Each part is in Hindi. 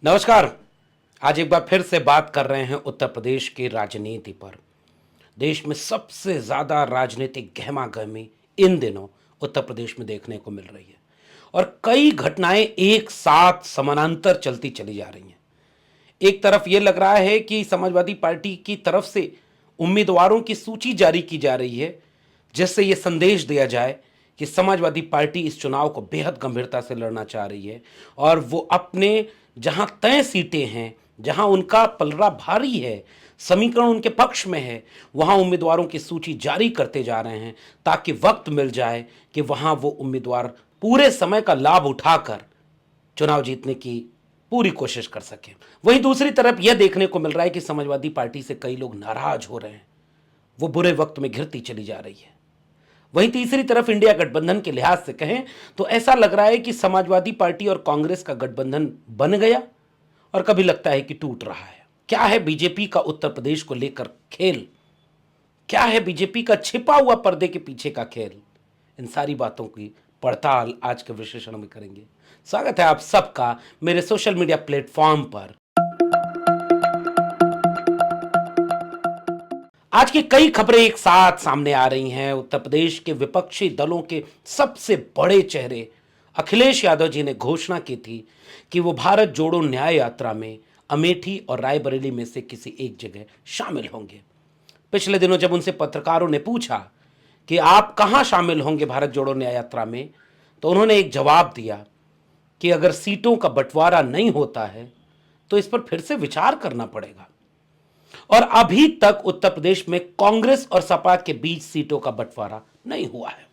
नमस्कार। आज एक बार फिर से बात कर रहे हैं उत्तर प्रदेश की राजनीति पर। देश में सबसे ज्यादा राजनीतिक गहमागहमी इन दिनों उत्तर प्रदेश में देखने को मिल रही है और कई घटनाएं एक साथ समानांतर चलती चली जा रही हैं। एक तरफ यह लग रहा है कि समाजवादी पार्टी की तरफ से उम्मीदवारों की सूची जारी की जा रही है, जिससे यह संदेश दिया जाए कि समाजवादी पार्टी इस चुनाव को बेहद गंभीरता से लड़ना चाह रही है और वो अपने जहां तय सीटें हैं, जहां उनका पलड़ा भारी है, समीकरण उनके पक्ष में है, वहां उम्मीदवारों की सूची जारी करते जा रहे हैं ताकि वक्त मिल जाए कि वहां वो उम्मीदवार पूरे समय का लाभ उठाकर चुनाव जीतने की पूरी कोशिश कर सकें। वहीं दूसरी तरफ यह देखने को मिल रहा है कि समाजवादी पार्टी से कई लोग नाराज हो रहे हैं, वो बुरे वक्त में घिरती चली जा रही है। वहीं तीसरी तरफ इंडिया गठबंधन के लिहाज से कहें तो ऐसा लग रहा है कि समाजवादी पार्टी और कांग्रेस का गठबंधन बन गया और कभी लगता है कि टूट रहा है। क्या है बीजेपी का उत्तर प्रदेश को लेकर खेल? क्या है बीजेपी का छिपा हुआ पर्दे के पीछे का खेल? इन सारी बातों की पड़ताल आज के विश्लेषण में करेंगे। स्वागत है आप सबका मेरे सोशल मीडिया प्लेटफॉर्म पर। आज की कई खबरें एक साथ सामने आ रही हैं। उत्तर प्रदेश के विपक्षी दलों के सबसे बड़े चेहरे अखिलेश यादव जी ने घोषणा की थी कि वो भारत जोड़ो न्याय यात्रा में अमेठी और रायबरेली में से किसी एक जगह शामिल होंगे। पिछले दिनों जब उनसे पत्रकारों ने पूछा कि आप कहां शामिल होंगे भारत जोड़ो न्याय यात्रा में, तो उन्होंने एक जवाब दिया कि अगर सीटों का बंटवारा नहीं होता है तो इस पर फिर से विचार करना पड़ेगा। और अभी तक उत्तर प्रदेश में कांग्रेस और सपा के बीच सीटों का बंटवारा नहीं हुआ है।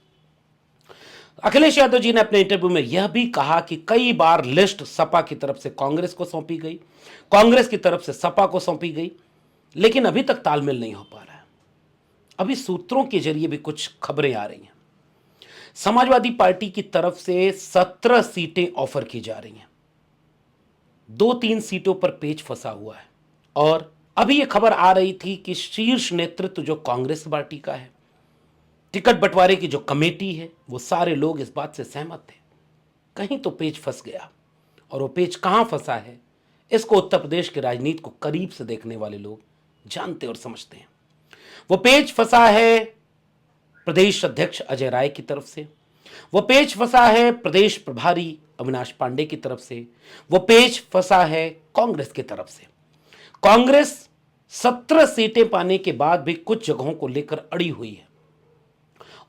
अखिलेश यादव जी ने अपने इंटरव्यू में यह भी कहा कि कई बार लिस्ट सपा की तरफ से कांग्रेस को सौंपी गई, कांग्रेस की तरफ से सपा को सौंपी गई, लेकिन अभी तक तालमेल नहीं हो पा रहा है। अभी सूत्रों के जरिए भी कुछ खबरें आ रही हैं। समाजवादी पार्टी की तरफ से 17 सीटें ऑफर की जा रही हैं। 2-3 सीटों पर पेच फंसा हुआ है और अभी यह खबर आ रही थी कि शीर्ष नेतृत्व जो कांग्रेस पार्टी का है, टिकट बंटवारे की जो कमेटी है, वो सारे लोग इस बात से सहमत थे। कहीं तो पेच फंस गया और वो पेच कहां फंसा है, इसको उत्तर प्रदेश की राजनीति को करीब से देखने वाले लोग जानते और समझते हैं। वो पेच फंसा है प्रदेश अध्यक्ष अजय राय की तरफ से, वो पेच फंसा है प्रदेश प्रभारी अविनाश पांडे की तरफ से, वो पेच फंसा है कांग्रेस की तरफ से। कांग्रेस 17 सीटें पाने के बाद भी कुछ जगहों को लेकर अड़ी हुई है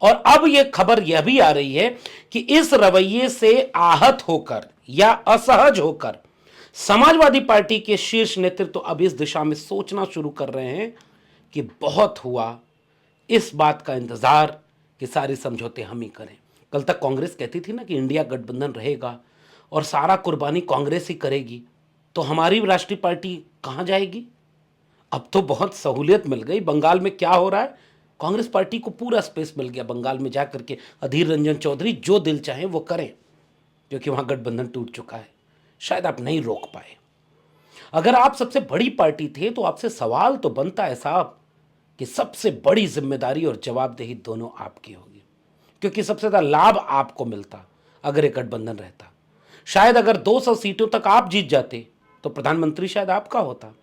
और अब यह खबर यह भी आ रही है कि इस रवैये से आहत होकर या असहज होकर समाजवादी पार्टी के शीर्ष नेतृत्व अब इस दिशा में सोचना शुरू कर रहे हैं कि बहुत हुआ, इस बात का इंतजार कि सारे समझौते हम ही करें। कल तक कांग्रेस कहती थी ना कि इंडिया गठबंधन रहेगा और सारा कुर्बानी कांग्रेस ही करेगी, तो हमारी राष्ट्रीय पार्टी कहां जाएगी? अब तो बहुत सहूलियत मिल गई। बंगाल में क्या हो रहा है, कांग्रेस पार्टी को पूरा स्पेस मिल गया बंगाल में जाकर के अधीर रंजन चौधरी जो दिल चाहे वो करें, क्योंकि वहां गठबंधन टूट चुका है। शायद आप नहीं रोक पाए। अगर आप सबसे बड़ी पार्टी थे तो आपसे सवाल तो बनता है साहब कि सबसे बड़ी जिम्मेदारी और जवाबदेही दोनों आपकी होगी, क्योंकि सबसे ज्यादा लाभ आपको मिलता अगर एक गठबंधन रहता। शायद अगर 200 सीटों तक आप जीत जाते तो प्रधानमंत्री शायद आपका होता।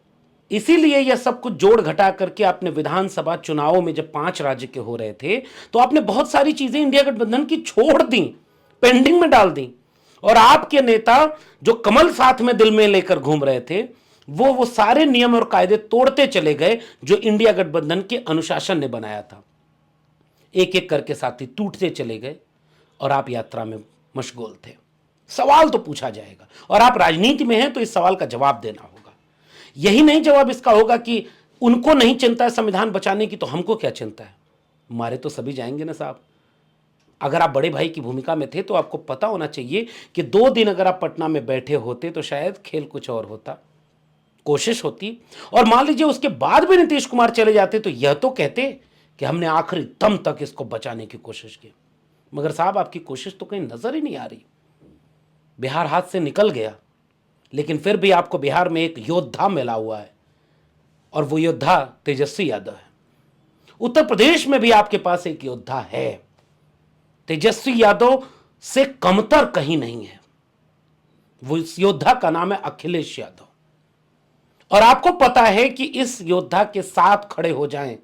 इसीलिए यह सब कुछ जोड़ घटा करके आपने विधानसभा चुनावों में जब 5 राज्य के हो रहे थे तो आपने बहुत सारी चीजें इंडिया गठबंधन की छोड़ दी, पेंडिंग में डाल दी। और आपके नेता जो कमल साथ में दिल में लेकर घूम रहे थे, वो सारे नियम और कायदे तोड़ते चले गए जो इंडिया गठबंधन के अनुशासन ने बनाया था। एक एक करके साथी टूटते चले गए और आप यात्रा में मशगूल थे। सवाल तो पूछा जाएगा और आप राजनीति में हैं तो इस सवाल का जवाब देना होगा। यही नहीं जवाब इसका होगा कि उनको नहीं चिंता है संविधान बचाने की तो हमको क्या चिंता है, मारे तो सभी जाएंगे ना साहब। अगर आप बड़े भाई की भूमिका में थे तो आपको पता होना चाहिए कि 2 दिन अगर आप पटना में बैठे होते तो शायद खेल कुछ और होता, कोशिश होती। और मान लीजिए उसके बाद भी नीतीश कुमार चले जाते तो यह तो कहते कि हमने आखिरी दम तक इसको बचाने की कोशिश की। मगर साहब आपकी कोशिश तो कहीं नजर ही नहीं आ रही। बिहार हाथ से निकल गया, लेकिन फिर भी आपको बिहार में एक योद्धा मिला हुआ है और वो योद्धा तेजस्वी यादव है। उत्तर प्रदेश में भी आपके पास एक योद्धा है, तेजस्वी यादव से कमतर कहीं नहीं है। वो इस योद्धा का नाम है अखिलेश यादव। और आपको पता है कि इस योद्धा के साथ खड़े हो जाएं,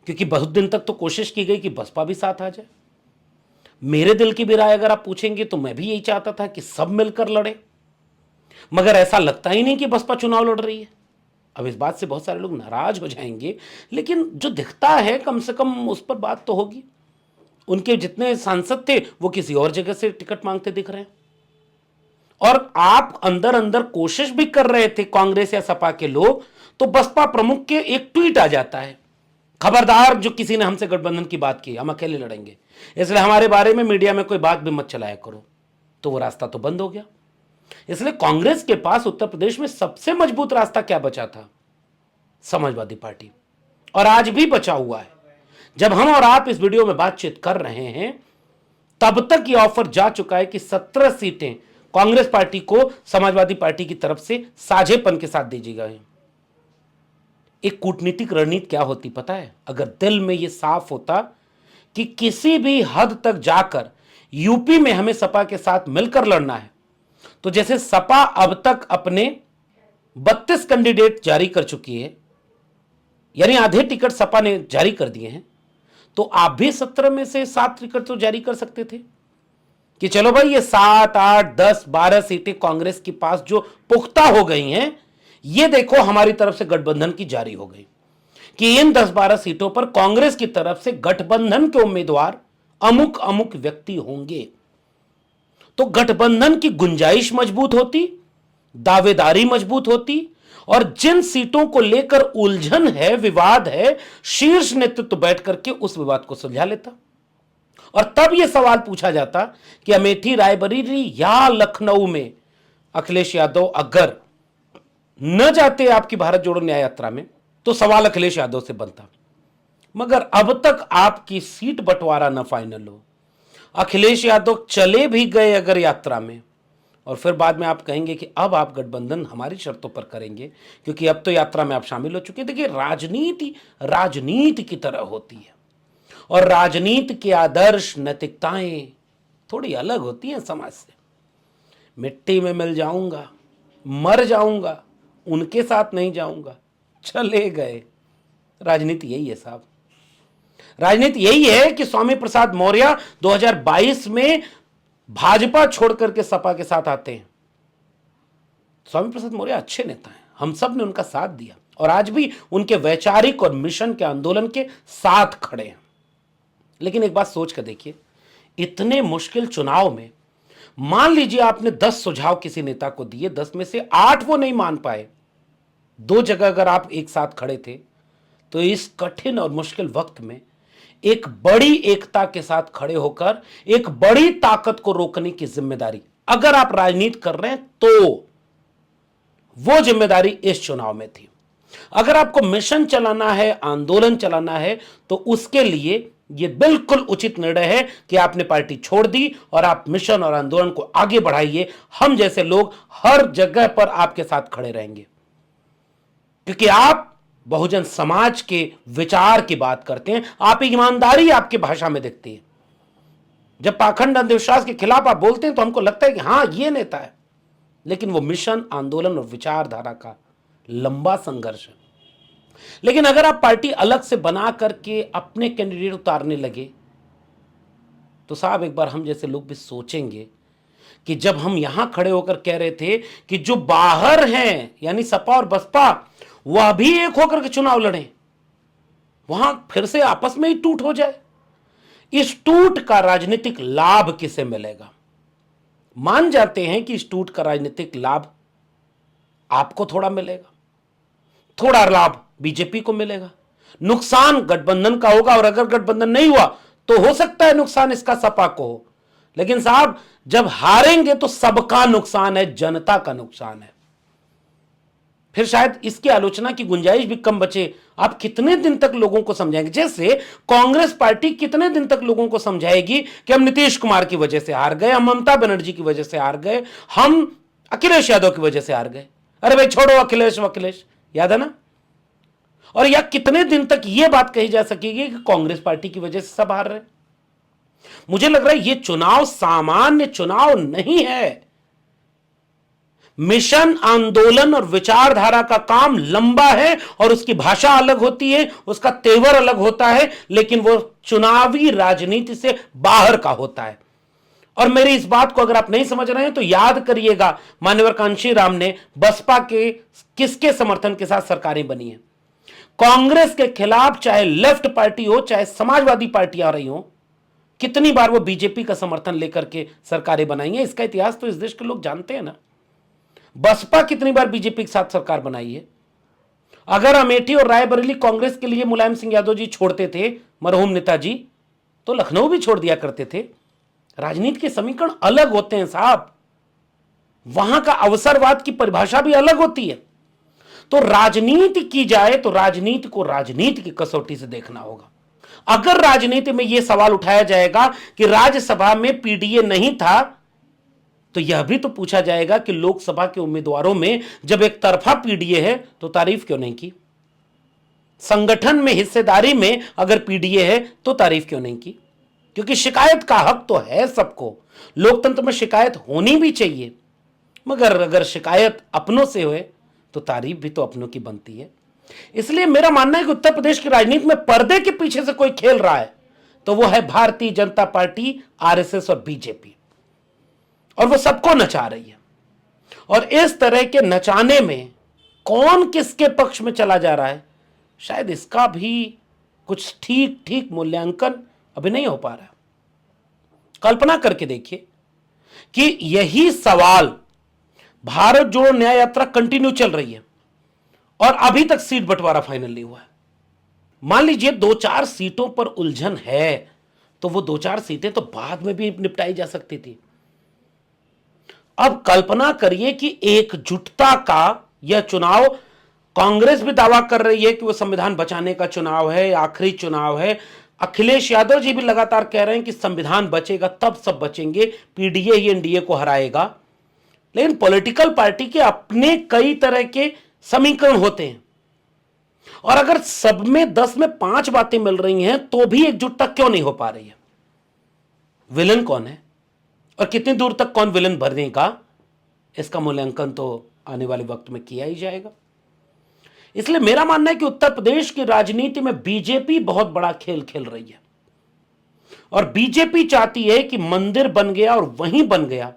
क्योंकि बहुत दिन तक तो कोशिश की गई कि बसपा भी साथ आ जाए। मेरे दिल की भी राय अगर आप पूछेंगे तो मैं भी यही चाहता था कि सब मिलकर लड़े, मगर ऐसा लगता ही नहीं कि बसपा चुनाव लड़ रही है। अब इस बात से बहुत सारे लोग नाराज हो जाएंगे, लेकिन जो दिखता है कम से कम उस पर बात तो होगी। उनके जितने सांसद थे वो किसी और जगह से टिकट मांगते दिख रहे हैं, और आप अंदर अंदर कोशिश भी कर रहे थे कांग्रेस या सपा के लोग, तो बसपा प्रमुख के एक ट्वीट आ जाता है, खबरदार जो किसी ने हमसे गठबंधन की बात की, हम अकेले लड़ेंगे, इसलिए हमारे बारे में मीडिया में कोई बात भी मत चलाया करो। तो वो रास्ता तो बंद हो गया। इसलिए कांग्रेस के पास उत्तर प्रदेश में सबसे मजबूत रास्ता क्या बचा था? समाजवादी पार्टी, और आज भी बचा हुआ है। जब हम और आप इस वीडियो में बातचीत कर रहे हैं तब तक यह ऑफर जा चुका है कि 17 सीटें कांग्रेस पार्टी को समाजवादी पार्टी की तरफ से साझेपन के साथ दी गई। एक कूटनीतिक रणनीति क्या होती पता है? अगर दिल में यह साफ होता कि किसी भी हद तक जाकर यूपी में हमें सपा के साथ मिलकर लड़ना है, तो जैसे सपा अब तक अपने 32 कैंडिडेट जारी कर चुकी है, यानी आधे टिकट सपा ने जारी कर दिए हैं, तो आप भी 17 में से 7 टिकट तो जारी कर सकते थे कि चलो भाई ये 7, 8, 10, 12 सीटें कांग्रेस के पास जो पुख्ता हो गई हैं, ये देखो हमारी तरफ से गठबंधन की जारी हो गई कि इन 10-12 सीटों पर कांग्रेस की तरफ से गठबंधन के उम्मीदवार अमुक अमुक व्यक्ति होंगे। तो गठबंधन की गुंजाइश मजबूत होती, दावेदारी मजबूत होती, और जिन सीटों को लेकर उलझन है, विवाद है, शीर्ष नेतृत्व बैठ करके उस विवाद को सुलझा लेता। और तब यह सवाल पूछा जाता कि अमेठी, रायबरेली या लखनऊ में अखिलेश यादव अगर न जाते आपकी भारत जोड़ो न्याय यात्रा में, तो सवाल अखिलेश यादव से बनता। मगर अब तक आपकी सीट बंटवारा न फाइनल हो, अखिलेश यादव चले भी गए अगर यात्रा में, और फिर बाद में आप कहेंगे कि अब आप गठबंधन हमारी शर्तों पर करेंगे क्योंकि अब तो यात्रा में आप शामिल हो चुके हैं। देखिए, राजनीति राजनीति की तरह होती है, और राजनीति के आदर्श नैतिकताएं थोड़ी अलग होती हैं समाज से। मिट्टी में मिल जाऊंगा, मर जाऊंगा, उनके साथ नहीं जाऊंगा, चले गए। राजनीति यही है साहब। राजनीति यही है कि स्वामी प्रसाद मौर्य 2022 में भाजपा छोड़ करके सपा के साथ आते हैं। स्वामी प्रसाद मौर्य अच्छे नेता हैं, हम सब ने उनका साथ दिया और आज भी उनके वैचारिक और मिशन के आंदोलन के साथ खड़े हैं। लेकिन एक बात सोच कर देखिए, इतने मुश्किल चुनाव में मान लीजिए आपने 10 सुझाव किसी नेता को दिए, 10 में से 8 वो नहीं मान पाए, 2 जगह अगर आप एक साथ खड़े थे, तो इस कठिन और मुश्किल वक्त में एक बड़ी एकता के साथ खड़े होकर एक बड़ी ताकत को रोकने की जिम्मेदारी, अगर आप राजनीति कर रहे हैं तो वो जिम्मेदारी इस चुनाव में थी। अगर आपको मिशन चलाना है, आंदोलन चलाना है, तो उसके लिए यह बिल्कुल उचित निर्णय है कि आपने पार्टी छोड़ दी और आप मिशन और आंदोलन को आगे बढ़ाइए। हम जैसे लोग हर जगह पर आपके साथ खड़े रहेंगे, क्योंकि आप बहुजन समाज के विचार की बात करते हैं, आप ईमानदारी आपकी भाषा में दिखती है। जब पाखंड अंधविश्वास के खिलाफ आप बोलते हैं तो हमको लगता है कि हां ये नेता है, लेकिन वो मिशन, आंदोलन और विचारधारा का लंबा संघर्ष है। लेकिन अगर आप पार्टी अलग से बना करके अपने कैंडिडेट उतारने लगे, तो साहब एक बार हम जैसे लोग भी सोचेंगे कि जब हम यहां खड़े होकर कह रहे थे कि जो बाहर हैं यानी सपा और बसपा वह भी एक होकर के चुनाव लड़ें, वहां फिर से आपस में ही टूट हो जाए। इस टूट का राजनीतिक लाभ किसे मिलेगा? मान जाते हैं कि इस टूट का राजनीतिक लाभ आपको थोड़ा मिलेगा, थोड़ा लाभ बीजेपी को मिलेगा, नुकसान गठबंधन का होगा, और अगर गठबंधन नहीं हुआ तो हो सकता है नुकसान इसका सपा को हो। लेकिन साहब जब हारेंगे तो सबका नुकसान है, जनता का नुकसान है। फिर शायद इसकी आलोचना की गुंजाइश भी कम बचे। आप कितने दिन तक लोगों को समझाएंगे? जैसे कांग्रेस पार्टी कितने दिन तक लोगों को समझाएगी कि हम नीतीश कुमार की वजह से हार गए, हम ममता बनर्जी की वजह से हार गए, हम अखिलेश यादव की वजह से हार गए। अरे भाई छोड़ो अखिलेश वखिलेश, याद है ना? और या कितने दिन तक यह बात कही जा सकेगी कि कांग्रेस पार्टी की वजह से सब हार रहे? मुझे लग रहा है यह चुनाव सामान्य चुनाव नहीं है, मिशन, आंदोलन और विचारधारा का काम लंबा है और उसकी भाषा अलग होती है, उसका तेवर अलग होता है, लेकिन वो चुनावी राजनीति से बाहर का होता है। और मेरी इस बात को अगर आप नहीं समझ रहे हैं तो याद करिएगा, मान्यवर कांशीराम ने बसपा के किसके समर्थन के साथ सरकारें बनी है। कांग्रेस के खिलाफ चाहे लेफ्ट पार्टी हो, चाहे समाजवादी पार्टी आ रही हो, कितनी बार वो बीजेपी का समर्थन लेकर के सरकारें बनाई हैं। इसका इतिहास तो इस देश के लोग जानते हैं ना। बसपा कितनी बार बीजेपी के साथ सरकार बनाई है। अगर अमेठी और रायबरेली कांग्रेस के लिए मुलायम सिंह यादव जी छोड़ते थे, मरहूम नेताजी, तो लखनऊ भी छोड़ दिया करते थे। राजनीति के समीकरण अलग होते हैं साहब, वहां का अवसरवाद की परिभाषा भी अलग होती है। तो राजनीति की जाए तो राजनीति को राजनीति की कसौटी से देखना होगा। अगर राजनीति में यह सवाल उठाया जाएगा कि राज्यसभा में पीडीए नहीं था, तो यह भी तो पूछा जाएगा कि लोकसभा के उम्मीदवारों में जब एक तरफा पीडीए है तो तारीफ क्यों नहीं की। संगठन में हिस्सेदारी में अगर पीडीए है तो तारीफ क्यों नहीं की। क्योंकि शिकायत का हक तो है सबको, लोकतंत्र में शिकायत होनी भी चाहिए, मगर अगर शिकायत अपनों से होए तो तारीफ भी तो अपनों की बनती है। इसलिए मेरा मानना है कि उत्तर प्रदेश की राजनीति में पर्दे के पीछे से कोई खेल रहा है तो वो है भारतीय जनता पार्टी, आरएसएस और बीजेपी, और वो सबको नचा रही है। और इस तरह के नचाने में कौन किसके पक्ष में चला जा रहा है, शायद इसका भी कुछ ठीक मूल्यांकन अभी नहीं हो पा रहा। कल्पना करके देखिए कि यही सवाल, भारत जोड़ो न्याय यात्रा कंटिन्यू चल रही है और अभी तक सीट बंटवारा फाइनल नहीं हुआ है। मान लीजिए 2-4 सीटों पर उलझन है तो वो 2-4 सीटें तो बाद में भी निपटाई जा सकती थी। अब कल्पना करिए कि एकजुटता का यह चुनाव, कांग्रेस भी दावा कर रही है कि वो संविधान बचाने का चुनाव है, आखिरी चुनाव है। अखिलेश यादव जी भी लगातार कह रहे हैं कि संविधान बचेगा तब सब बचेंगे, पीडीए ही एनडीए को हराएगा। लेकिन पॉलिटिकल पार्टी के अपने कई तरह के समीकरण होते हैं, और अगर सब में 10 में 5 बातें मिल रही हैं तो भी एकजुटता क्यों नहीं हो पा रही है। विलन कौन है और कितनी दूर तक कौन विलन भरने का, इसका मूल्यांकन तो आने वाले वक्त में किया ही जाएगा। इसलिए मेरा मानना है कि उत्तर प्रदेश की राजनीति में बीजेपी बहुत बड़ा खेल खेल रही है, और बीजेपी चाहती है कि मंदिर बन गया और वहीं बन गया।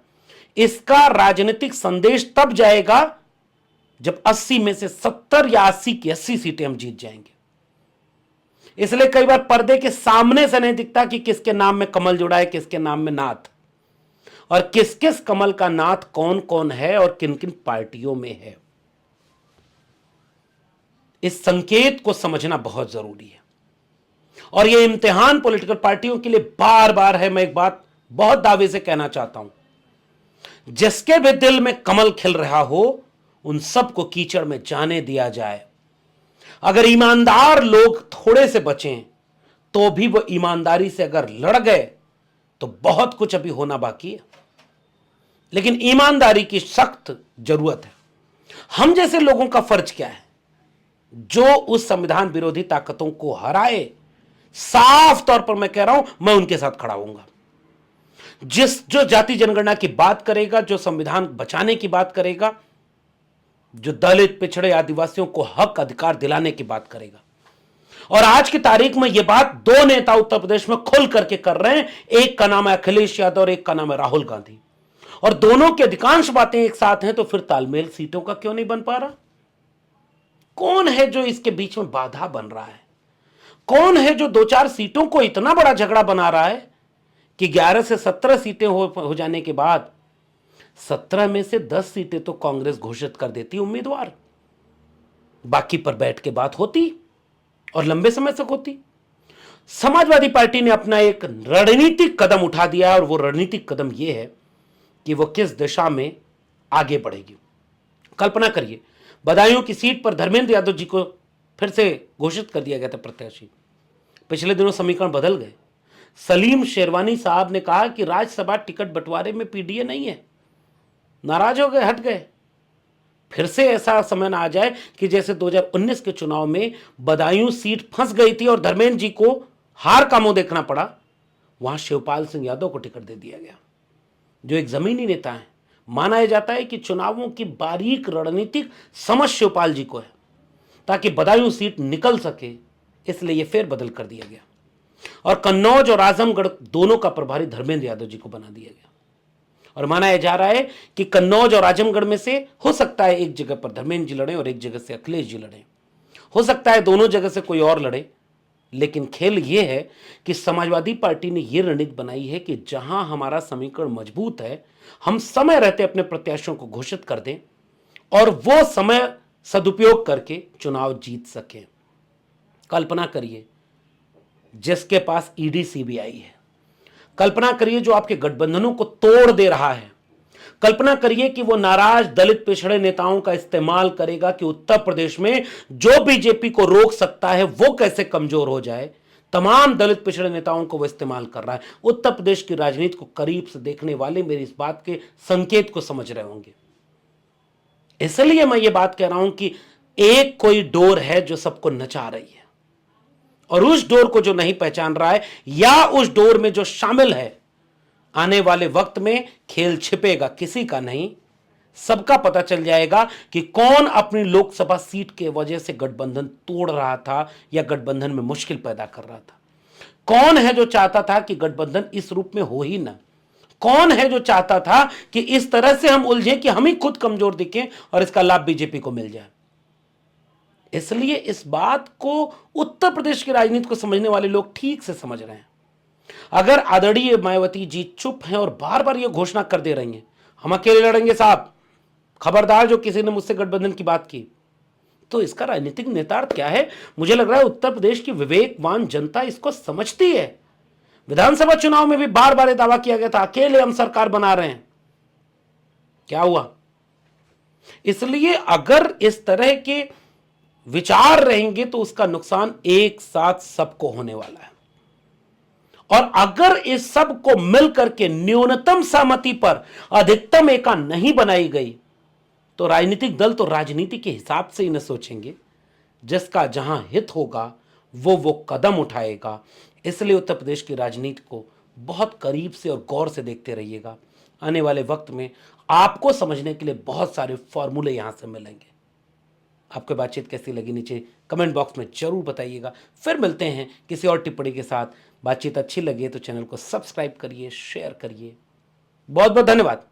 इसका राजनीतिक संदेश तब जाएगा जब 80 में से 70 या 80 की 80 सीटें हम जीत जाएंगे। इसलिए कई बार पर्दे के सामने से नहीं दिखता कि किसके नाम में कमल जुड़ा है, किसके नाम में नाथ, और किस किस कमल का नाथ कौन कौन है और किन किन पार्टियों में है। इस संकेत को समझना बहुत जरूरी है, और यह इम्तिहान पॉलिटिकल पार्टियों के लिए बार बार है। मैं एक बात बहुत दावे से कहना चाहता हूं, जिसके भी दिल में कमल खिल रहा हो उन सबको कीचड़ में जाने दिया जाए। अगर ईमानदार लोग थोड़े से बचें तो भी वो ईमानदारी से अगर लड़ गए तो बहुत कुछ अभी होना बाकी है, लेकिन ईमानदारी की सख्त जरूरत है। हम जैसे लोगों का फर्ज क्या है, जो उस संविधान विरोधी ताकतों को हराए, साफ तौर पर मैं कह रहा हूं, मैं उनके साथ खड़ा होऊंगा। जो जाति जनगणना की बात करेगा, जो संविधान बचाने की बात करेगा, जो दलित, पिछड़े, आदिवासियों को हक अधिकार दिलाने की बात करेगा। और आज की तारीख में यह बात 2 नेता उत्तर प्रदेश में खुल करके कर रहे हैं। एक का नाम है अखिलेश यादव और एक का नाम है राहुल गांधी, और दोनों की अधिकांश बातें एक साथ हैं। तो फिर तालमेल सीटों का क्यों नहीं बन पा रहा? कौन है जो इसके बीच में बाधा बन रहा है? कौन है जो 2-4 सीटों को इतना बड़ा झगड़ा बना रहा है कि 11 से 17 सीटें हो जाने के बाद 17 में से 10 सीटें तो कांग्रेस घोषित कर देती उम्मीदवार, बाकी पर बैठ के बात होती और लंबे समय तक होती। समाजवादी पार्टी ने अपना एक रणनीतिक कदम उठा दिया, और वो रणनीतिक कदम यह है कि वो किस दिशा में आगे बढ़ेगी। कल्पना करिए, बदायूं की सीट पर धर्मेंद्र यादव जी को फिर से घोषित कर दिया गया था प्रत्याशी। पिछले दिनों समीकरण बदल गए। सलीम शेरवानी साहब ने कहा कि राज्यसभा टिकट बंटवारे में पीडीए नहीं है, नाराज हो गए, हट गए। फिर से ऐसा समय ना आ जाए कि जैसे 2019 के चुनाव में बदायूं सीट फंस गई थी और धर्मेंद्र जी को हार का मुंह देखना पड़ा, वहां शिवपाल सिंह यादव को टिकट दे दिया गया, जो एक जमीनी नेता है, माना यह जाता है कि चुनावों की बारीक रणनीतिक समझ शिवपाल जी को है, ताकि बदायूं सीट निकल सके, इसलिए यह फेरबदल कर दिया गया और कन्नौज और आजमगढ़ दोनों का प्रभारी धर्मेंद्र यादव जी को बना दिया गया। और माना यह जा रहा है कि कन्नौज और आजमगढ़ में से हो सकता है एक जगह पर धर्मेंद्र जी लड़े और एक जगह से अखिलेश जी लड़े, हो सकता है दोनों जगह से कोई और लड़े, लेकिन खेल यह है कि समाजवादी पार्टी ने यह रणनीति बनाई है कि जहां हमारा समीकरण मजबूत है, हम समय रहते अपने प्रत्याशियों को घोषित कर दें और वो समय सदुपयोग करके चुनाव जीत सकें। कल्पना करिए जिसके पास ईडी सीबीआई है, कल्पना करिए जो आपके गठबंधनों को तोड़ दे रहा है, कल्पना करिए कि वो नाराज दलित पिछड़े नेताओं का इस्तेमाल करेगा कि उत्तर प्रदेश में जो बीजेपी को रोक सकता है वो कैसे कमजोर हो जाए। तमाम दलित पिछड़े नेताओं को वो इस्तेमाल कर रहा है। उत्तर प्रदेश की राजनीति को करीब से देखने वाले मेरी इस बात के संकेत को समझ रहे होंगे। इसलिए मैं ये बात कह रहा हूं कि एक कोई डोर है जो सबको नचा रही है और उस डोर को जो नहीं पहचान रहा है या उस डोर में जो शामिल है, आने वाले वक्त में खेल छिपेगा किसी का नहीं, सबका पता चल जाएगा कि कौन अपनी लोकसभा सीट के वजह से गठबंधन तोड़ रहा था या गठबंधन में मुश्किल पैदा कर रहा था। कौन है जो चाहता था कि गठबंधन इस रूप में हो ही ना, कौन है जो चाहता था कि इस तरह से हम उलझें कि हम ही खुद कमजोर दिखें और इसका लाभ बीजेपी को मिल जाए। इसलिए इस बात को उत्तर प्रदेश की राजनीति को समझने वाले लोग ठीक से समझ रहे हैं। अगर आदरणीय मायावती जी चुप हैं और बार बार ये घोषणा कर दे रही हैं हम अकेले लड़ेंगे साहब, खबरदार जो किसी ने मुझसे गठबंधन की बात की, तो इसका राजनीतिक नेतार्थ क्या है? मुझे लग रहा है उत्तर प्रदेश की विवेकवान जनता इसको समझती है। विधानसभा चुनाव में भी बार बार दावा किया गया था अकेले हम सरकार बना रहे हैं, क्या हुआ? इसलिए अगर इस तरह के विचार रहेंगे तो उसका नुकसान एक साथ सबको होने वाला है। और अगर इस सब को मिलकर के न्यूनतम सहमति पर अधिकतम एका नहीं बनाई गई तो राजनीतिक दल तो राजनीति के हिसाब से ही न सोचेंगे, जिसका जहां हित होगा वो कदम उठाएगा। इसलिए उत्तर प्रदेश की राजनीति को बहुत करीब से और गौर से देखते रहिएगा। आने वाले वक्त में आपको समझने के लिए बहुत सारे फॉर्मूले यहां से मिलेंगे। आपको बातचीत कैसी लगी नीचे कमेंट बॉक्स में जरूर बताइएगा। फिर मिलते हैं किसी और टिप्पणी के साथ। बातचीत अच्छी लगे तो चैनल को सब्सक्राइब करिए, शेयर करिए। बहुत बहुत धन्यवाद।